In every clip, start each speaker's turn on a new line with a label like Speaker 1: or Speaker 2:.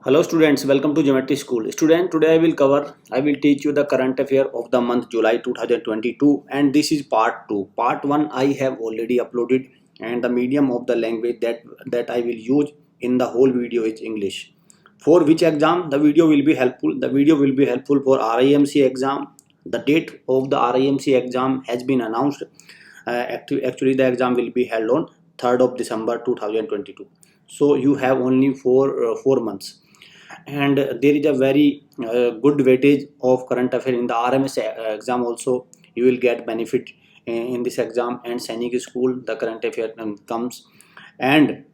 Speaker 1: Hello students, welcome to Geometry School. Student, today I will teach you the current affair of the month July 2022, and this is part 2. Part 1 I have already uploaded, and the medium of the language that I will use in the whole video is English. For which exam the video will be helpful? The video will be helpful for RIMC exam. The date of the RIMC exam has been announced. Actually the exam will be held on 3rd of December 2022. So you have only 4 months, and there is a very good weightage of current affair in the RMS exam also. You will get benefit in this exam, and Sainik school the current affair comes, and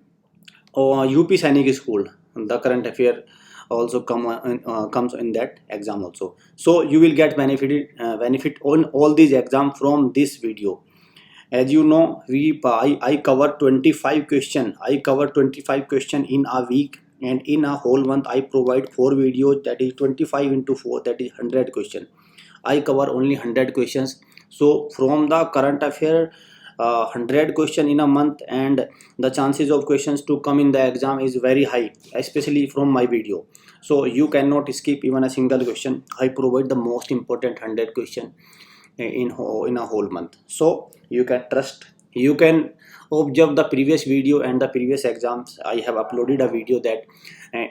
Speaker 1: UP Sainik school the current affair also comes in that exam also. So you will get benefit on all these exam from this video. As you know, I cover 25 question. I cover 25 question in a week, and in a whole month I provide 4 videos, that is 25 into 4, that is 100 question. I cover only 100 questions. So from the current affair 100 question in a month, and the chances of questions to come in the exam is very high, especially from my video. So you cannot skip even a single question. I provide the most important 100 question in a whole month. So you can trust, you can observe the previous video and the previous exams. I have uploaded a video that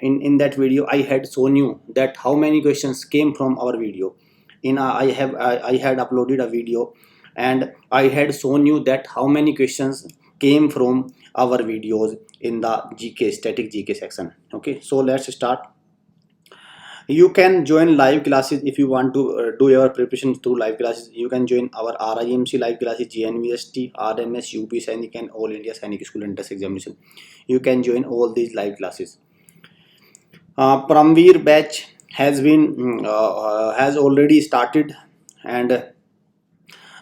Speaker 1: in that video I had shown you that how many questions came from our video. I had uploaded a video, and I had shown you that how many questions came from our videos in the GK static GK section. Okay, so let's start. You can join live classes if you want to do your preparation through live classes. You can join our RIMC live classes, GNVST, RMS, UP Sainik, and All India Sainik School Entrance Examination. You can join all these live classes. Pramveer batch has already started, and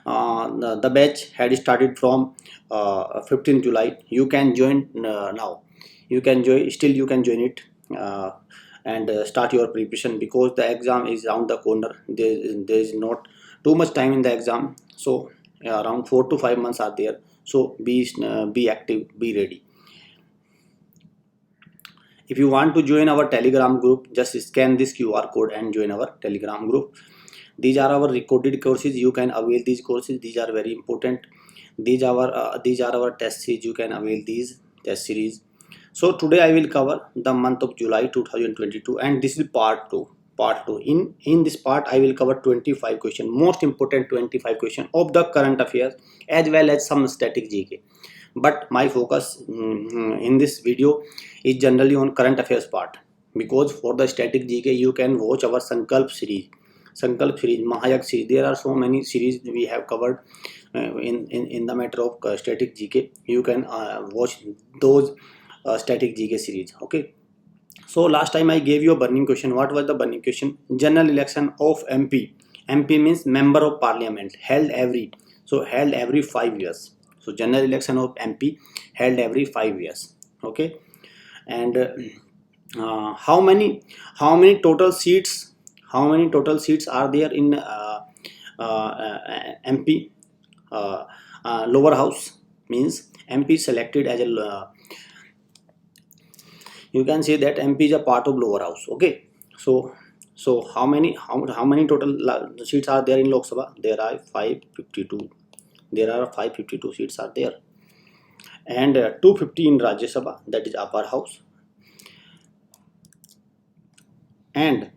Speaker 1: the batch had started from 15 July. You can join now. You can join, still you can join it. And start your preparation, because the exam is around the corner. There is not too much time in the exam, so around 4 to 5 months are there. So be active, be ready. If you want to join our Telegram group, just scan this QR code and join our Telegram group. These are our recorded courses. You can avail these courses. These are very important. These are our test series. You can avail these test series. So today I will cover the month of July 2022, and this is part 2. In this part I will cover 25 question, most important 25 question of the current affairs, as well as some static GK. But my focus in this video is generally on current affairs part, because for the static GK you can watch our Sankalp series, Mahayak series. There are so many series we have covered in the matter of static GK. You can watch those static GK series. Okay, so last time I gave you a burning question. What was the burning question? General election of MP. MP means member of parliament, held every 5 years. So general election of MP held every 5 years. Okay, and how many total seats are there in MP? Lower house means MP selected as a you can say that MP is a part of lower house. Okay, so how many total seats are there in Lok Sabha? There are 552. There are 552 seats are there, and 250 in Rajya Sabha, that is upper house, and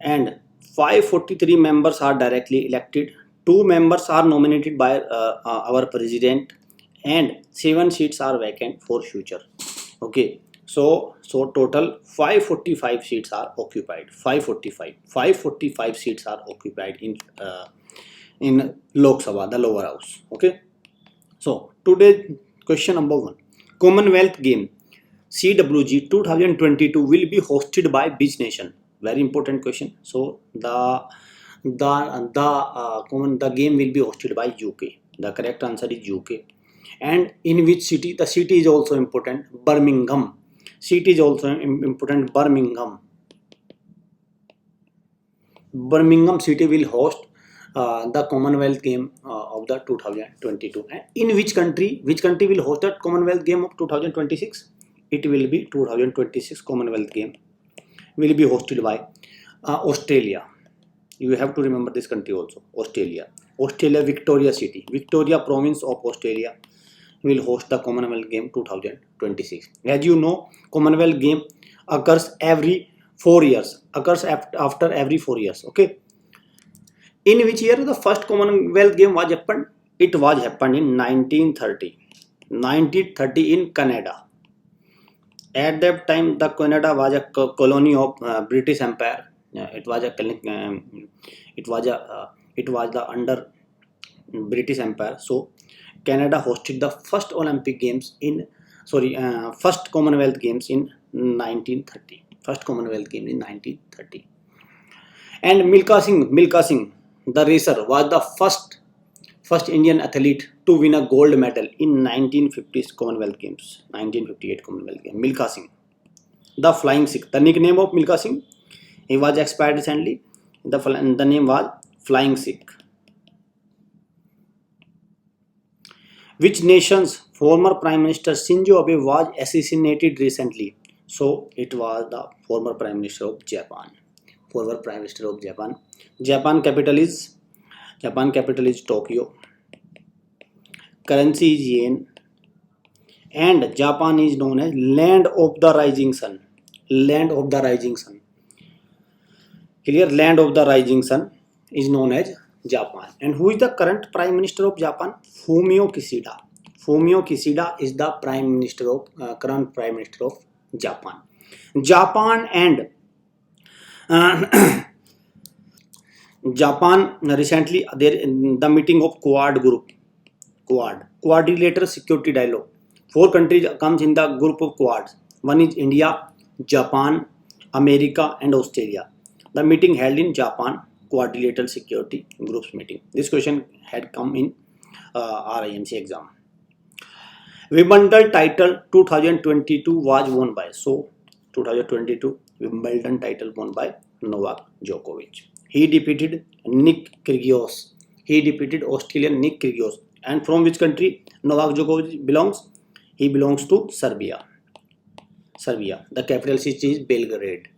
Speaker 1: 543 members are directly elected. 2 members are nominated by our president, and 7 seats are vacant for future. Okay, so total 545 seats are occupied. 545 seats are occupied in Lok Sabha, the lower house. Okay, so today question number 1, Commonwealth Game CWG 2022 will be hosted by which nation? Very important question. So the game will be hosted by UK. The correct answer is UK. And in which city? The city is also important. Birmingham. City is also important. Birmingham city will host the Commonwealth Game of the 2022. In which country will host that Commonwealth Game of 2026? It will be 2026 Commonwealth Game. will be hosted by Australia. You have to remember this country also, Australia. Australia, Victoria City, Victoria Province of Australia will host the Commonwealth Game 2026. As you know, Commonwealth Game occurs every 4 years, occurs after every 4 years. Okay, in which year the first Commonwealth Game was happened? It was happened in 1930. 1930 in Canada. At that time, the Canada was a colony of British Empire. It was a it was the under British Empire. So Canada hosted the first Olympic Games in first Commonwealth Games in 1930. First Commonwealth Games in 1930. And Milkha Singh, the racer, was the first Indian athlete to win a gold medal in 1950s Commonwealth Games, 1958 Commonwealth Games. Milkha Singh, the Flying Sikh. The nickname of Milkha Singh, he was expired recently. The name was Flying Sikh. Which nation's former Prime Minister Shinzo Abe was assassinated recently? So it was the former Prime Minister of Japan. Former Prime Minister of Japan. Japan capital is Tokyo. Currency is yen. And Japan is known as Land of the Rising Sun. Land of the Rising Sun. Here, Land of the Rising Sun is known as Japan. And who is the current Prime Minister of Japan? Fumio Kishida. Fumio Kishida is the current Prime Minister of Japan. Japan and Japan recently the meeting of Quad group. Quadrilateral security dialogue. 4 countries comes in the group of Quads. One is India, Japan, America, and Australia. The meeting held in Japan, Quadrilateral Security Groups meeting. This question had come in RIMC exam. Wimbledon title 2022 was won by. So 2022 Wimbledon title won by Novak Djokovic. He defeated Nick Kyrgios. He defeated Australian Nick Kyrgios. And from which country Novak Djokovic belongs? He belongs to Serbia. Serbia. The capital city is Belgrade.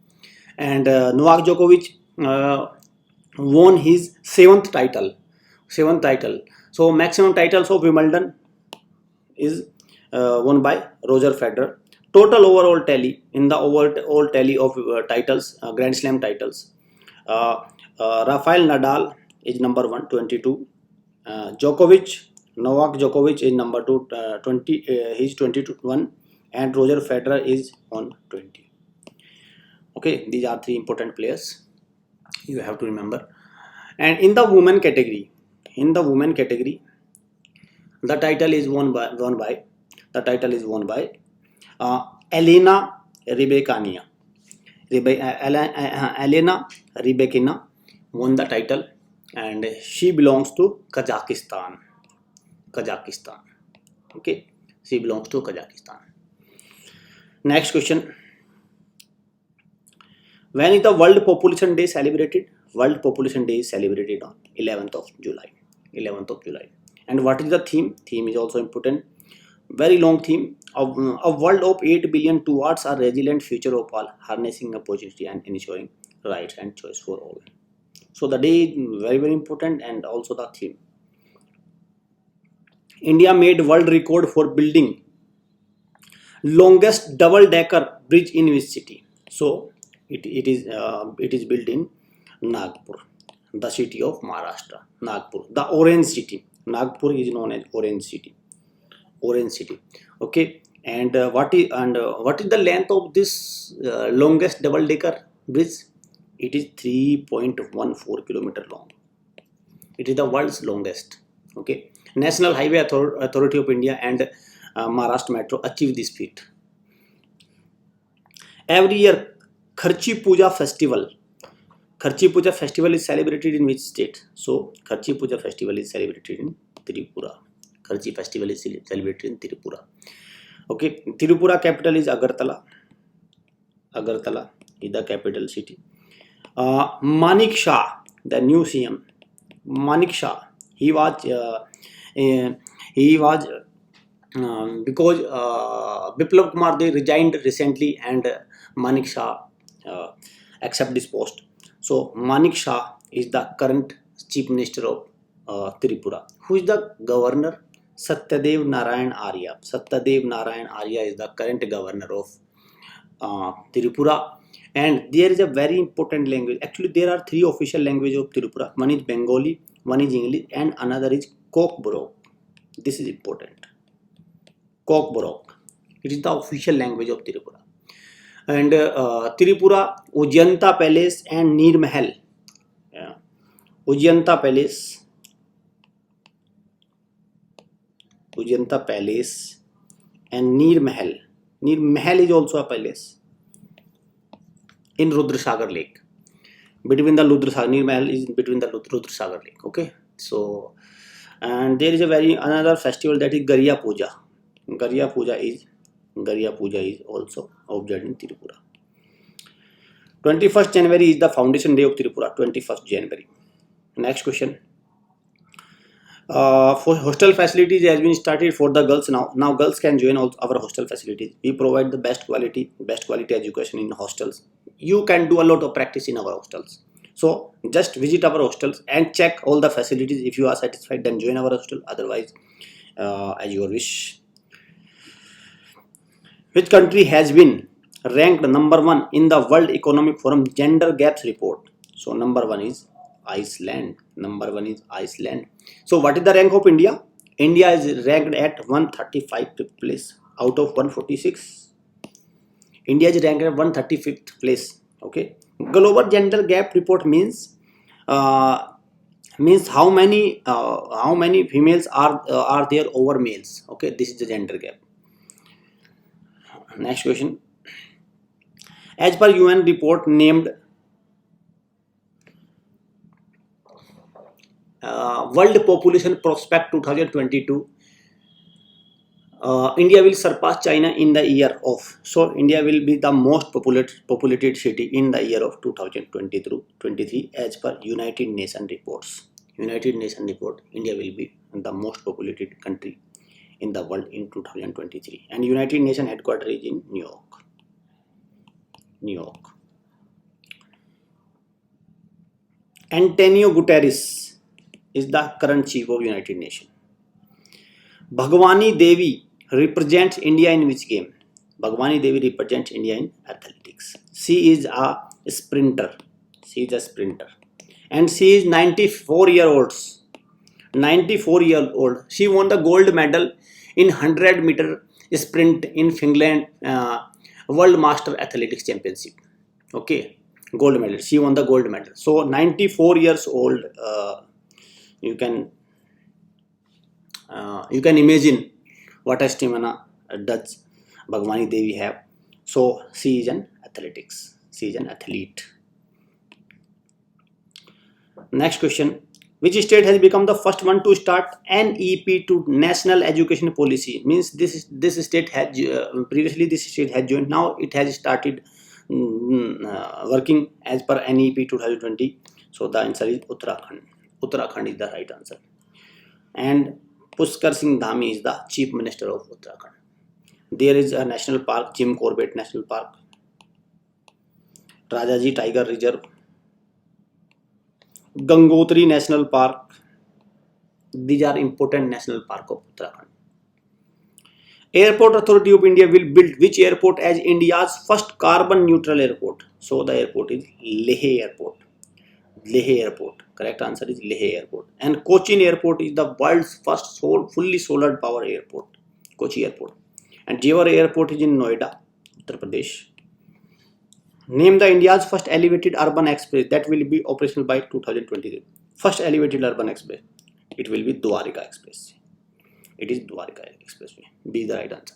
Speaker 1: And Novak Djokovic won his 7th title. So maximum titles of Wimbledon is won by Roger Federer. Total overall tally in the overall tally of titles, Grand Slam titles. Rafael Nadal is number 1, 22. Novak Djokovic is number 2, 20. He's 21, and Roger Federer is on 20. Okay, these are 3 important players you have to remember. And in the women category, the title is won by Elena Rybakina. Elena Rybakina won the title, and she belongs to Kazakhstan. Okay, she belongs to Kazakhstan. Next question. When is the World Population Day celebrated? World Population Day is celebrated on 11th of July. And what is the theme? Theme is also important. Very long theme. Of a world of 8 billion towards a resilient future of all, harnessing opportunity and ensuring rights and choice for all. So the day is very, very important, and also the theme. India made world record for building longest double-decker bridge in which city? So it is built in Nagpur, the city of Maharashtra. Nagpur, the Orange City. Nagpur is known as Orange City. Okay, and what is the length of this longest double-decker bridge? It is 3.14 kilometer long. It is the world's longest. Okay, National Highway Authority of India and Maharashtra Metro achieved this feat. Every year, Kharchi Puja festival is celebrated in which state? So Kharchi Puja festival is celebrated in Tripura. Kharchi festival is celebrated in Tripura. Okay, Tripura capital is Agartala. Agartala is the capital city. Manik Shah, the new CM. Manik Shah, he was because Biplab Kumar, they resigned recently, and Manik Shah accept this post. So Manik Shah is the current Chief Minister of Tripura. Who is the governor? Satyadev Narayan Arya. Satyadev Narayan Arya is the current governor of Tripura. And there is a very important language. Actually, there are three official languages of Tripura. One is Bengali, one is English, and another is Kokborok. This is important. Kokborok. It is the official language of Tripura. And Tripura, Ujjanta Palace and Neer Mahal. Yeah. Ujjanta Palace and Neer Mahal. Neer Mahal is also a palace in Rudrasagar Lake. Between the Rudrasagar, Neer Mahal is between the Rudrasagar Lake. Okay, so and there is a another festival, that is Garya Puja. Garya Puja is also observed in Tripura. 21st January is the foundation day of Tripura. 21st January. Next question. For hostel facilities has been started for the girls now. Now girls can join our hostel facilities. We provide the best quality education in hostels. You can do a lot of practice in our hostels. So just visit our hostels and check all the facilities. If you are satisfied, then join our hostel. Otherwise, as your wish. Which country has been ranked number 1 in the World Economic Forum Gender Gaps Report? So number 1 is Iceland. So what is the rank of India? India is ranked at 135th place out of 146. India is ranked at 135th place. Okay. Global Gender Gap Report means how many females are there over males. Okay, this is the gender gap. Next question. As per UN report named World Population Prospect 2022, India will surpass China in the year of. So India will be the most populated city in the year of 2023 as per United Nations reports. India will be the most populated country in the world in 2023, and United Nations headquarters is in New York. Antonio Guterres is the current chief of United Nations. Bhagwani Devi represents India in which game? Bhagwani Devi represents India in athletics. She is a sprinter. And she is 94 years old. She won the gold medal in 100-meter sprint in Finland World Master Athletics Championship. Okay, gold medal. She won the gold medal. So 94 years old. You can imagine what a stamina does Bhagwani Devi have. So she is an athletics. She is an athlete. Next question. Which state has become the first one to start NEP to National Education Policy? Means this state had previously this state had joined. Now it has started working as per NEP 2020. So the answer is Uttarakhand. Uttarakhand is the right answer. And Pushkar Singh Dhami is the Chief Minister of Uttarakhand. There is a national park, Jim Corbett National Park, Rajaji Tiger Reserve, Gangotri National Park. These are important national park of Uttarakhand. Airport Authority of India will build which airport as India's first carbon neutral airport? So the airport is Leh Airport. Correct answer is Leh Airport. And Cochin Airport is the world's first fully solar power airport. Kochi Airport. And Jewar Airport is in Noida, Uttar Pradesh. Name the India's first elevated urban express that will be operational by 2023. First elevated urban express. It will be Dwarika Express. It is Dwarika Expressway. B is the right answer.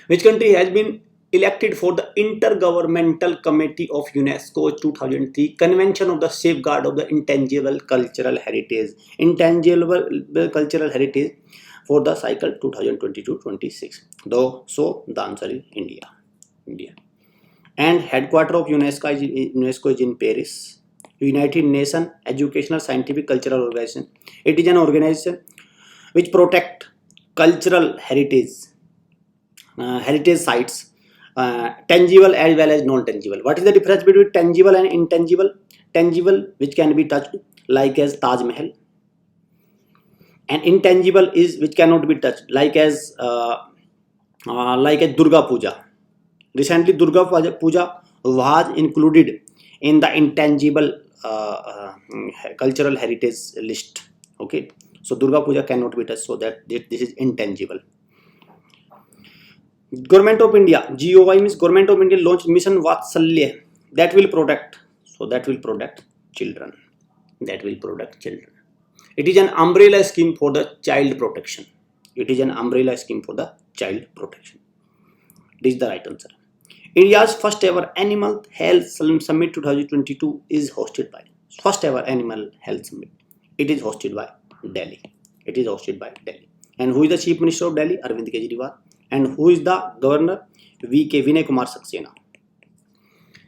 Speaker 1: Which country has been elected for the Intergovernmental Committee of UNESCO's 2003 Convention of the Safeguard of the Intangible Cultural Heritage for the cycle 2022-26. So the answer is India. And headquarters of UNESCO is in Paris. United Nations Educational, Scientific, Cultural Organization. It is an organization which protect cultural heritage sites tangible as well as non-tangible. What is the difference between tangible and intangible? Tangible, which can be touched, like as Taj Mahal, and intangible is which cannot be touched, like as Durga Puja. Recently, Durga Puja was included in the intangible cultural heritage list. Okay, so Durga Puja cannot be touched, so that this is intangible. Government of India, GOI means Government of India launched Mission Vatsalya, that will protect. So that will protect children. That will protect children. It is an umbrella scheme for the child protection. It is an umbrella scheme for the child protection. This is the right answer. India's first ever Animal Health Summit 2022 is hosted by. First ever Animal Health Summit. It is hosted by Delhi. It is hosted by Delhi. And who is the Chief Minister of Delhi? Arvind Kejriwal. And who is the Governor? VK Vinay Kumar Saxena.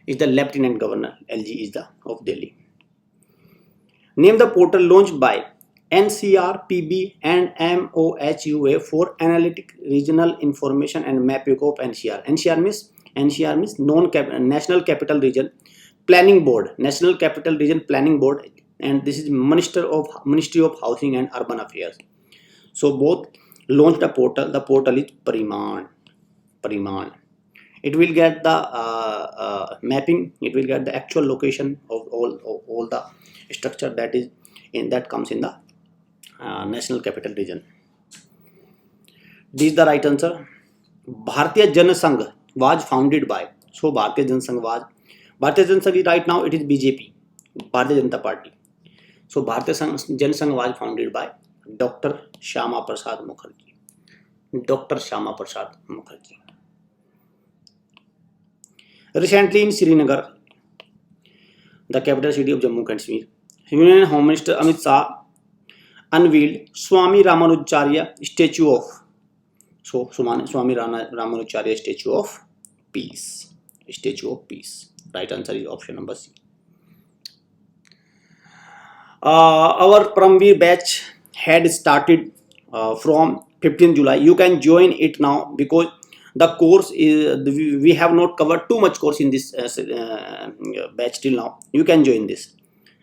Speaker 1: Is the Lieutenant Governor. LG is the of Delhi. Name the portal launched by NCR, PB and MOHUA for analytic regional information and mapping of NCR. NCR means National Capital Region Planning Board. National Capital Region Planning Board, and this is Ministry of Housing and Urban Affairs. So both launched a portal. The portal is Pariman. It will get the mapping. It will get the actual location of all the structure that is in that comes in the National Capital Region. This is the right answer. Bharatiya Jana Sangh was founded by. So Bharatiya Jana Sangh is right now it is BJP, Bharatiya Janata Party. So Bharatiya Jana Sangh was founded by Dr. Shyama Prasad Mukherjee. Recently in Srinagar, the capital city of Jammu and Kashmir, Union Home Minister Amit Shah unveiled Swami Ramanujacharya statue of. So Swami Ramanujacharya statue of peace. Right answer is option number C. Our Paramveer batch had started from 15 July. You can join it now because the course is we have not covered too much course in this batch till now. You can join this,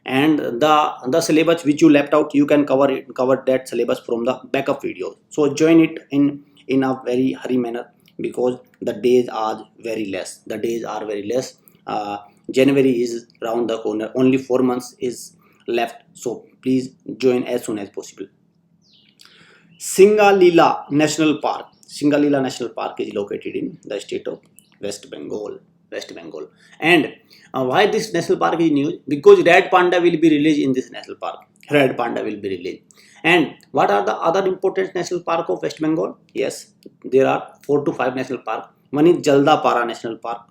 Speaker 1: and the syllabus which you left out, you can cover that syllabus from the backup video. So join it in a very hurry manner because the days are very less. January is around the corner. Only 4 months is left. So please join as soon as possible. Singalila National Park is located in the state of West Bengal. And why this national park is new? Because red panda will be released in this national park. And what are the other important national park of West Bengal? Yes, there are 4 to 5 national park. One is Jaldapara National Park.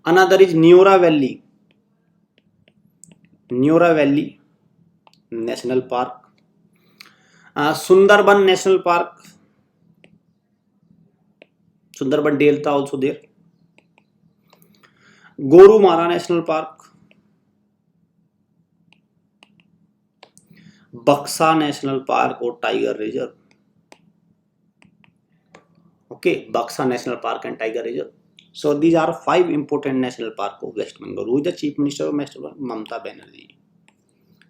Speaker 1: Another is Neora Valley National Park. Sundarban National Park. Sundarban Delta also there. Gorumara National Park. Baksa National Park or Tiger Reserve. Okay, Baksa National Park and Tiger Reserve. So these are 5 important national parks of West Bengal. Who is the Chief Minister of West Bengal? Mamata Banerjee.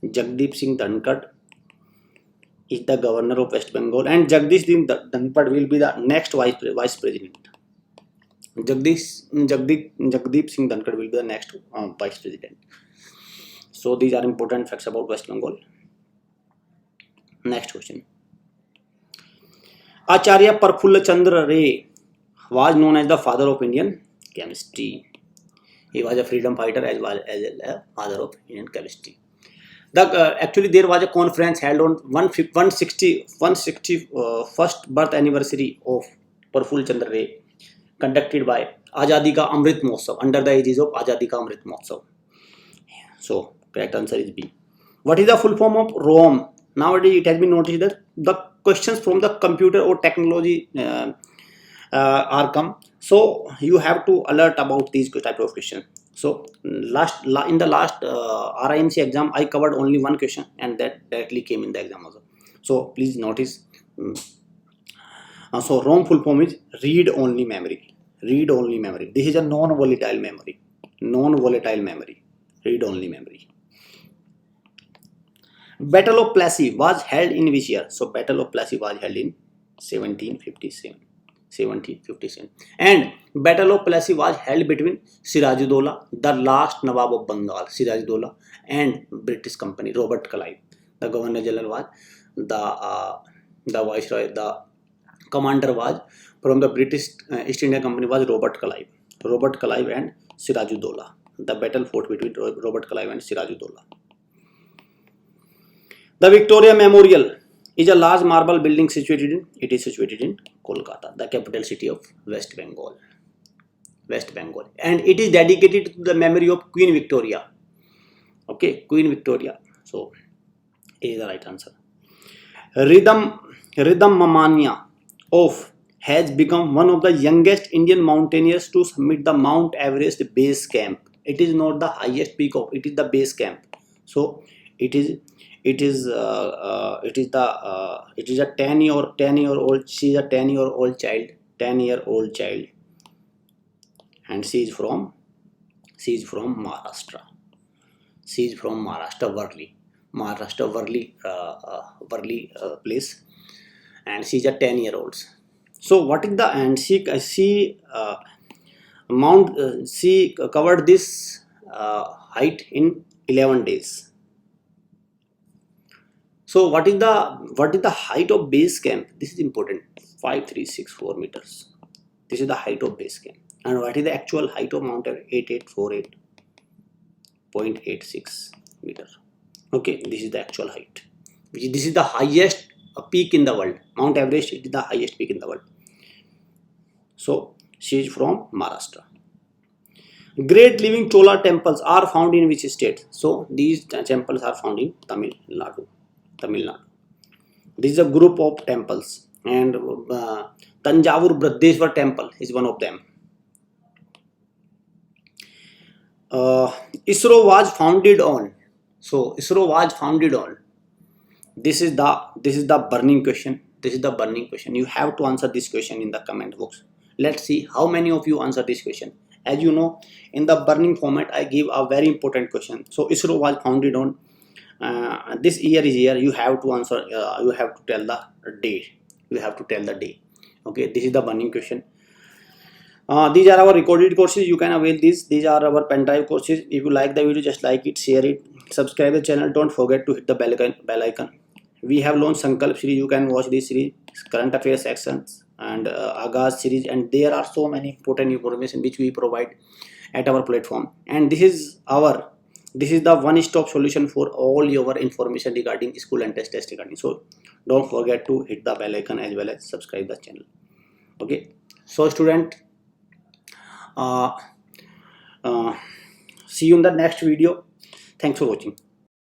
Speaker 1: Jagdeep Singh Dhankad is the Governor of West Bengal, and Jagdish Singh Dhankad will be the next Vice President. Jagdeep Singh Dhankad will be the next Vice President. So these are important facts about West Bengal. Next question. Acharya Prafulla Chandra Ray was known as the father of Indian chemistry. He was a freedom fighter as well as a father of Indian chemistry. Actually, there was a conference held on 161st birth anniversary of Prafulla Chandra Ray, conducted by Azadi Ka Amrit Mahotsav, under the aegis of Azadi Ka Amrit Mahotsav. So, correct answer is B. What is the full form of ROM? Nowadays, it has been noticed that the questions from the computer or technology are come. So, you have to alert about these type of questions. So, in the last RIMC exam, I covered only one question, and that directly came in the exam also. So please notice. So ROM full form is read only memory. Read only memory. This is a non-volatile memory. Non-volatile memory. Read only memory. Battle of Plassey was held in which year? So Battle of Plassey was held in 1757. 1757. And Battle of Plassey was held between Sirajuddaulah, the last Nawab of Bengal, Sirajuddaulah, and British Company, Robert Clive. The Governor General was the Viceroy, the commander was from the British East India Company was Robert Clive. Robert Clive and Sirajuddaulah. The battle fought between Robert Clive and Sirajuddaulah. The Victoria Memorial is a large marble building situated in Kolkata, the capital city of West Bengal. West Bengal, and it is dedicated to the memory of Queen Victoria. Okay, Queen Victoria. So, A is the right answer. Rhythm Mamania of has become one of the youngest Indian mountaineers to summit the Mount Everest base camp. It is not the highest peak of, it is the base camp. So it is a 10-year-old. She is a 10-year-old child. 10-year-old child, and she is from Maharashtra. She is from Maharashtra, Worli place, and she is a 10-year-old. So what is the, and she covered this height in 11 days. So what is the height of base camp? This is important. 5364 meters. This is the height of base camp. And what is the actual height of Mount Everest? 8848.86 meters. Okay, this is the actual height. This is the highest peak in the world. Mount Everest is the highest peak in the world. So she is from Maharashtra. Great living Chola temples are found in which state? So these temples are found in Tamil Nadu. This is a group of temples, and Tanjavur Brihadeeswar temple is one of them. ISRO was founded on. So ISRO was founded on. This is the burning question. This is the burning question. You have to answer this question in the comment box. Let's see how many of you answer this question. As you know, in the burning format, I give a very important question. So ISRO was founded on. This year is here. You have to answer. You have to tell the day. You have to tell the day. Okay. This is the burning question. These are our recorded courses. You can avail these. These are our pen drive courses. If you like the video, just like it, share it, subscribe the channel. Don't forget to hit the bell icon. We have launched Sankalp series. You can watch this series, current affairs sections, and Agaz series, and there are so many important information which we provide at our platform. And this is the one-stop solution for all your information regarding school and test regarding. So don't forget to hit the bell icon as well as subscribe the channel. Okay. So student, see you in the next video. Thanks for watching.